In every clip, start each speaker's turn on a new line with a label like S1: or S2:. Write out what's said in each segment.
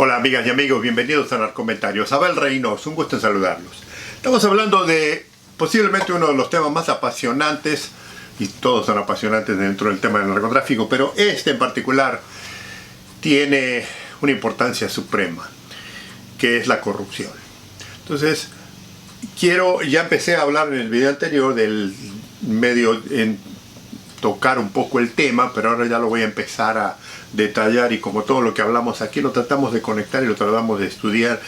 S1: Hola amigas y amigos, bienvenidos a Narcomentarios. Abel Reynoso, un gusto en saludarlos. Estamos hablando de posiblemente uno de los temas más apasionantes, y todos son apasionantes dentro del tema del narcotráfico, pero este en particular tiene una importancia suprema, que es la corrupción. Entonces, ya empecé a hablar en el video anterior del medio en tocar un poco el tema, pero ahora ya lo voy a empezar a detallar, y como todo lo que hablamos aquí lo tratamos de conectar y lo tratamos de estudiar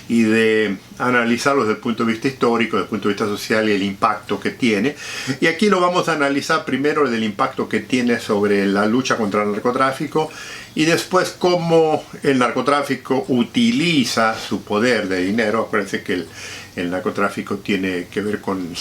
S1: y de analizarlo desde el punto de vista histórico, desde el punto de vista social y el impacto que tiene. Y aquí lo vamos a analizar primero desde el impacto que tiene sobre la lucha contra el narcotráfico, y después cómo el narcotráfico utiliza su poder de dinero. Acuérdense que el narcotráfico tiene que ver con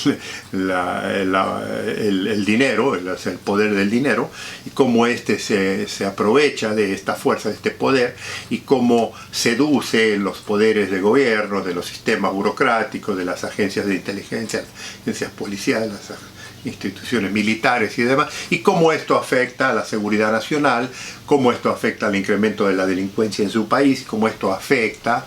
S1: el dinero, el poder del dinero, y cómo este se aprovecha de esta fuerza, de este poder, y cómo seduce los poderes de gobierno, de los sistemas burocráticos, de las agencias de inteligencia, agencias policiales, las instituciones militares y demás, y cómo esto afecta a la seguridad nacional, cómo esto afecta al incremento de la delincuencia en su país, cómo esto afecta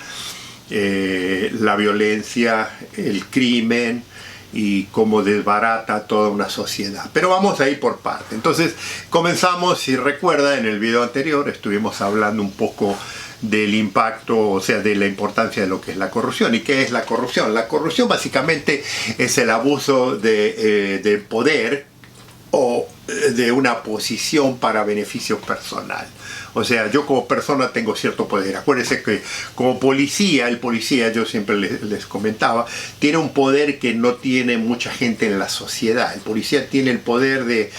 S1: la violencia, el crimen, y cómo desbarata toda una sociedad. Pero vamos a ir por parte. Entonces comenzamos, si recuerda, en el video anterior estuvimos hablando un poco del impacto, o sea, de la importancia de lo que es la corrupción. ¿Y qué es la corrupción? La corrupción básicamente es el abuso de poder o de una posición para beneficio personal. O sea, yo como persona tengo cierto poder. Acuérdense que como policía, el policía, yo siempre les comentaba, tiene un poder que no tiene mucha gente en la sociedad. El policía tiene el poder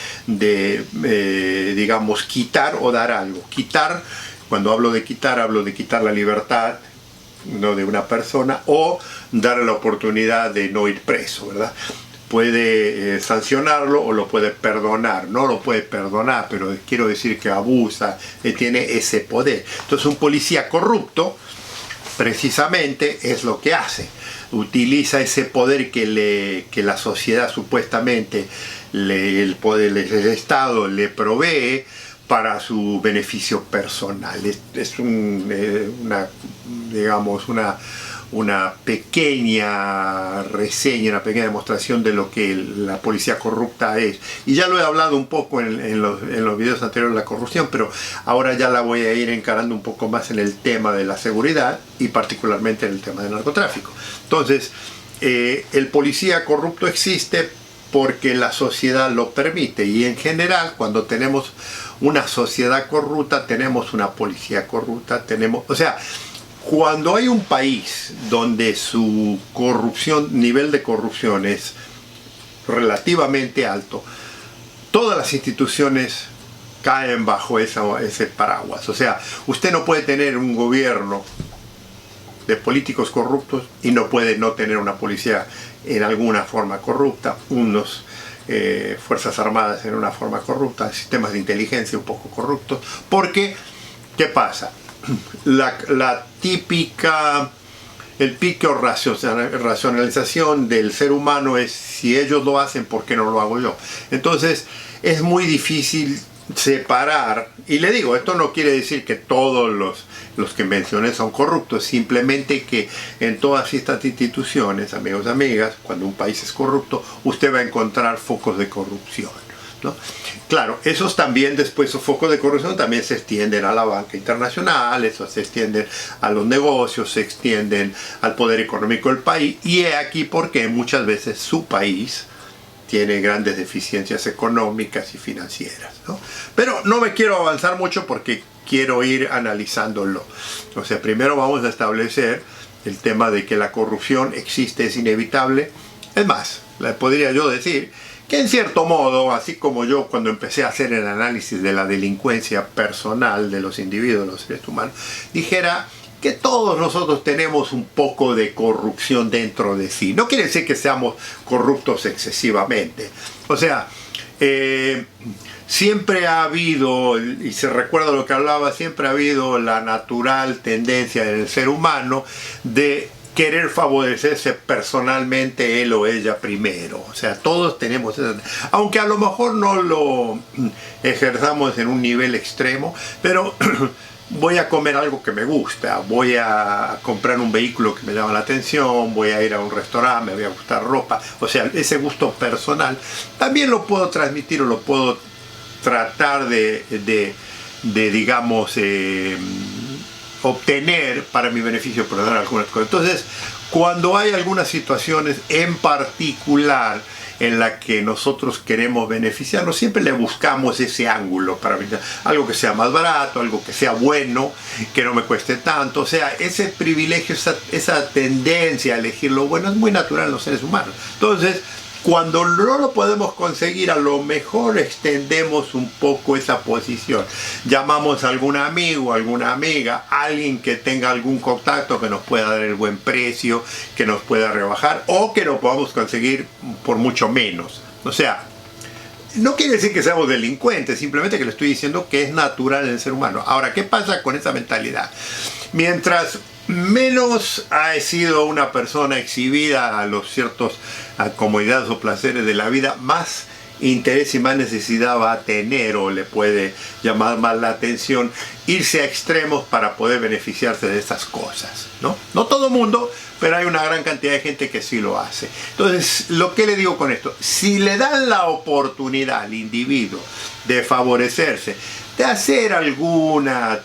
S1: digamos, quitar o dar algo. Quitar, cuando hablo de quitar la libertad, no, de una persona, o darle la oportunidad de no ir preso, ¿verdad? Puede sancionarlo o lo puede perdonar. No lo puede perdonar, pero quiero decir que abusa, tiene ese poder. Entonces un policía corrupto precisamente es lo que hace. Utiliza ese poder que la sociedad supuestamente, el Estado le provee para su beneficio personal. Es una pequeña reseña, una pequeña demostración de lo que la policía corrupta es. Y ya lo he hablado un poco en los videos anteriores de la corrupción, pero ahora ya la voy a ir encarando un poco más en el tema de la seguridad y particularmente en el tema del narcotráfico. Entonces, el policía corrupto existe porque la sociedad lo permite, y en general cuando tenemos una sociedad corrupta tenemos una policía corrupta, o sea, cuando hay un país donde su nivel de corrupción es relativamente alto, todas las instituciones caen bajo ese paraguas. O sea, usted no puede tener un gobierno de políticos corruptos y no puede no tener una policía en alguna forma corrupta, fuerzas armadas en una forma corrupta, sistemas de inteligencia un poco corruptos. Porque, ¿qué pasa? La típica racionalización del ser humano es: si ellos lo hacen, ¿por qué no lo hago yo? Entonces es muy difícil separar, y le digo, esto no quiere decir que todos los que mencioné son corruptos, simplemente que en todas estas instituciones, amigos y amigas, cuando un país es corrupto, usted va a encontrar focos de corrupción, ¿no? Claro, esos focos de corrupción también se extienden a la banca internacional, esos se extienden a los negocios, se extienden al poder económico del país, y he aquí porque muchas veces su país tiene grandes deficiencias económicas y financieras, ¿no? Pero no me quiero avanzar mucho porque quiero ir analizándolo. O sea, primero vamos a establecer el tema de que la corrupción existe, es inevitable. Es más, podría yo decir que en cierto modo, así como yo cuando empecé a hacer el análisis de la delincuencia personal de los individuos, de los seres humanos, dijera que todos nosotros tenemos un poco de corrupción dentro de sí. No quiere decir que seamos corruptos excesivamente. O sea, siempre ha habido, y se recuerda lo que hablaba, siempre ha habido la natural tendencia del ser humano de querer favorecerse personalmente él o ella primero. O sea, todos tenemos esa, aunque a lo mejor no lo ejerzamos en un nivel extremo, pero voy a comer algo que me gusta, voy a comprar un vehículo que me llama la atención, voy a ir a un restaurante, me voy a gustar ropa, o sea, ese gusto personal también lo puedo transmitir o lo puedo tratar de digamos, obtener para mi beneficio personal algunas cosas. Entonces, cuando hay algunas situaciones en particular en la que nosotros queremos beneficiarnos, siempre le buscamos ese ángulo para algo que sea más barato, algo que sea bueno, que no me cueste tanto. O sea, ese privilegio, esa tendencia a elegir lo bueno es muy natural en los seres humanos. Entonces, cuando no lo podemos conseguir, a lo mejor extendemos un poco esa posición. Llamamos a algún amigo, alguna amiga, alguien que tenga algún contacto que nos pueda dar el buen precio, que nos pueda rebajar o que lo podamos conseguir por mucho menos. O sea, no quiere decir que seamos delincuentes, simplemente que le estoy diciendo que es natural en el ser humano. Ahora, ¿qué pasa con esa mentalidad? Mientras menos ha sido una persona exhibida a los ciertos comodidades o placeres de la vida, más interés y más necesidad va a tener o le puede llamar más la atención irse a extremos para poder beneficiarse de estas cosas, ¿no? No todo el mundo, pero hay una gran cantidad de gente que sí lo hace. Entonces, lo que le digo con esto, si le dan la oportunidad al individuo de favorecerse, de hacer alguna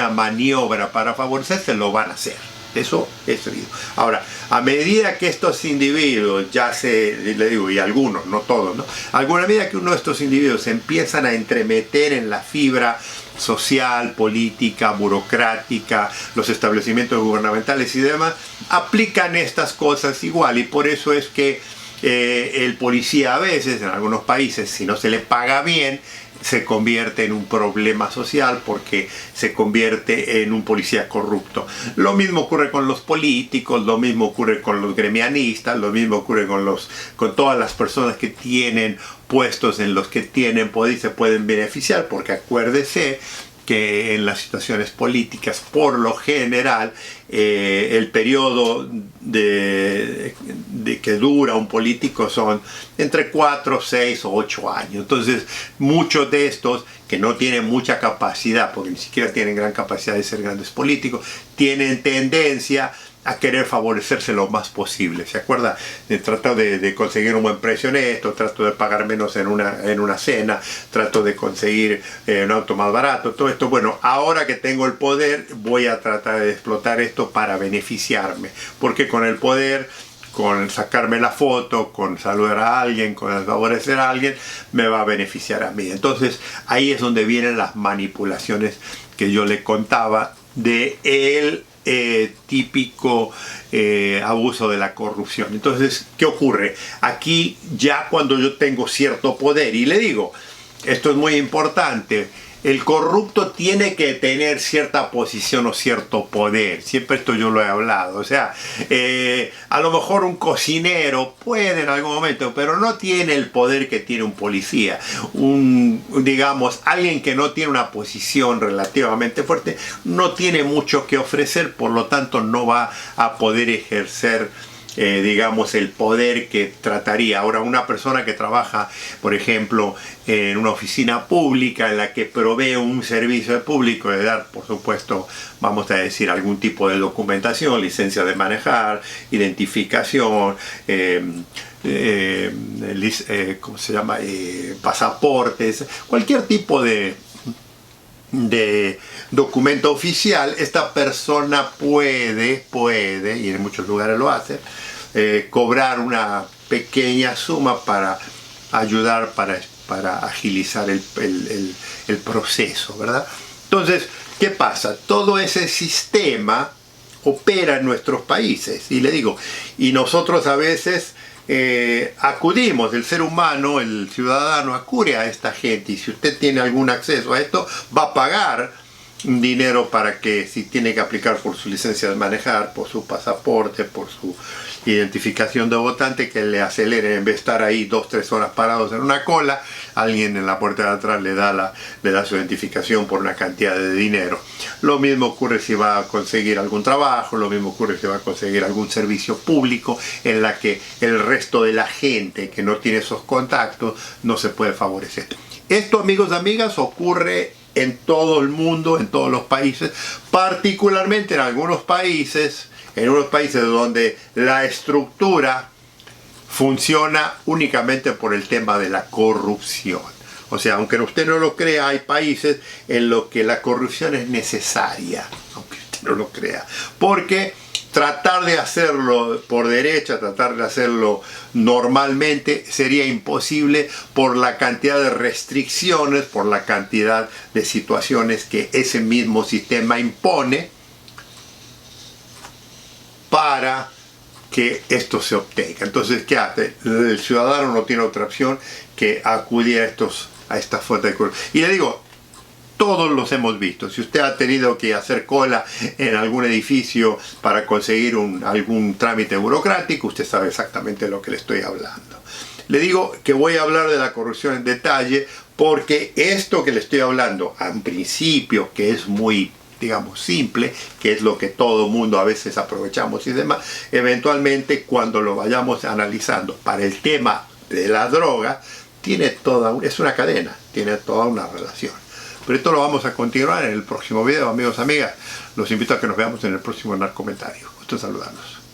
S1: maniobra para favorecerse, lo van a hacer. Eso es sabido. Ahora, a medida que estos individuos, le digo, y algunos, no todos, ¿no? A medida que uno de estos individuos se empiezan a entremeter en la fibra social, política, burocrática, los establecimientos gubernamentales y demás, aplican estas cosas igual, y por eso es que el policía a veces, en algunos países, si no se le paga bien, se convierte en un problema social porque se convierte en un policía corrupto. Lo mismo ocurre con los políticos, lo mismo ocurre con los gremianistas, lo mismo ocurre con todas las personas que tienen puestos en los que tienen poder y se pueden beneficiar, porque acuérdese que en las situaciones políticas, por lo general, el periodo de que dura un político son entre 4, 6 o 8 años. Entonces, muchos de estos que no tienen mucha capacidad, porque ni siquiera tienen gran capacidad de ser grandes políticos, tienen tendencia a querer favorecerse lo más posible. ¿Se acuerda? Trato de conseguir un buen precio en esto, trato de pagar menos en una cena, trato de conseguir un auto más barato, todo esto. Bueno, ahora que tengo el poder, voy a tratar de explotar esto para beneficiarme, porque con el poder, con sacarme la foto, con saludar a alguien, con favorecer a alguien, me va a beneficiar a mí. Entonces, ahí es donde vienen las manipulaciones que yo le contaba de el típico abuso de la corrupción. Entonces, ¿qué ocurre? Aquí ya cuando yo tengo cierto poder, y le digo, esto es muy importante, el corrupto tiene que tener cierta posición o cierto poder. Siempre esto yo lo he hablado. O sea, a lo mejor un cocinero puede en algún momento, pero no tiene el poder que tiene un policía. Digamos, alguien que no tiene una posición relativamente fuerte, no tiene mucho que ofrecer, por lo tanto no va a poder ejercer digamos, el poder que trataría. Ahora, una persona que trabaja, por ejemplo, en una oficina pública en la que provee un servicio público, de dar, por supuesto, vamos a decir, algún tipo de documentación, licencia de manejar, identificación, ¿cómo se llama? Pasaportes, cualquier tipo de documento oficial, esta persona puede, y en muchos lugares lo hace, cobrar una pequeña suma para ayudar, para agilizar el proceso, ¿verdad? Entonces, ¿qué pasa? Todo ese sistema opera en nuestros países, y le digo, y nosotros a veces acudimos, el ser humano, el ciudadano acude a esta gente, y si usted tiene algún acceso a esto, va a pagar un dinero para que, si tiene que aplicar por su licencia de manejar, por su pasaporte, por su identificación de votante, que le aceleren, en vez de estar ahí 2 o 3 horas parados en una cola, alguien en la puerta de atrás le da su identificación por una cantidad de dinero. Lo mismo ocurre si va a conseguir algún trabajo, lo mismo ocurre si va a conseguir algún servicio público en la que el resto de la gente que no tiene esos contactos no se puede favorecer. Esto, amigos y amigas, ocurre en todo el mundo, en todos los países, particularmente en algunos países, donde la estructura funciona únicamente por el tema de la corrupción. O sea, aunque usted no lo crea, hay países en los que la corrupción es necesaria, aunque usted no lo crea. Porque tratar de hacerlo por derecha, tratar de hacerlo normalmente, sería imposible por la cantidad de restricciones, por la cantidad de situaciones que ese mismo sistema impone para que esto se obtenga. Entonces, ¿qué hace? El ciudadano no tiene otra opción que acudir a esta fuente de corrupción. Y le digo, todos los hemos visto. Si usted ha tenido que hacer cola en algún edificio para conseguir algún trámite burocrático, usted sabe exactamente de lo que le estoy hablando. Le digo que voy a hablar de la corrupción en detalle porque esto que le estoy hablando, en principio, que es muy, digamos, simple, que es lo que todo mundo a veces aprovechamos y demás, eventualmente cuando lo vayamos analizando para el tema de la droga, es una cadena, tiene toda una relación. Pero esto lo vamos a continuar en el próximo video, amigos, amigas. Los invito a que nos veamos en el próximo Narcomentario. Gusto saludarlos.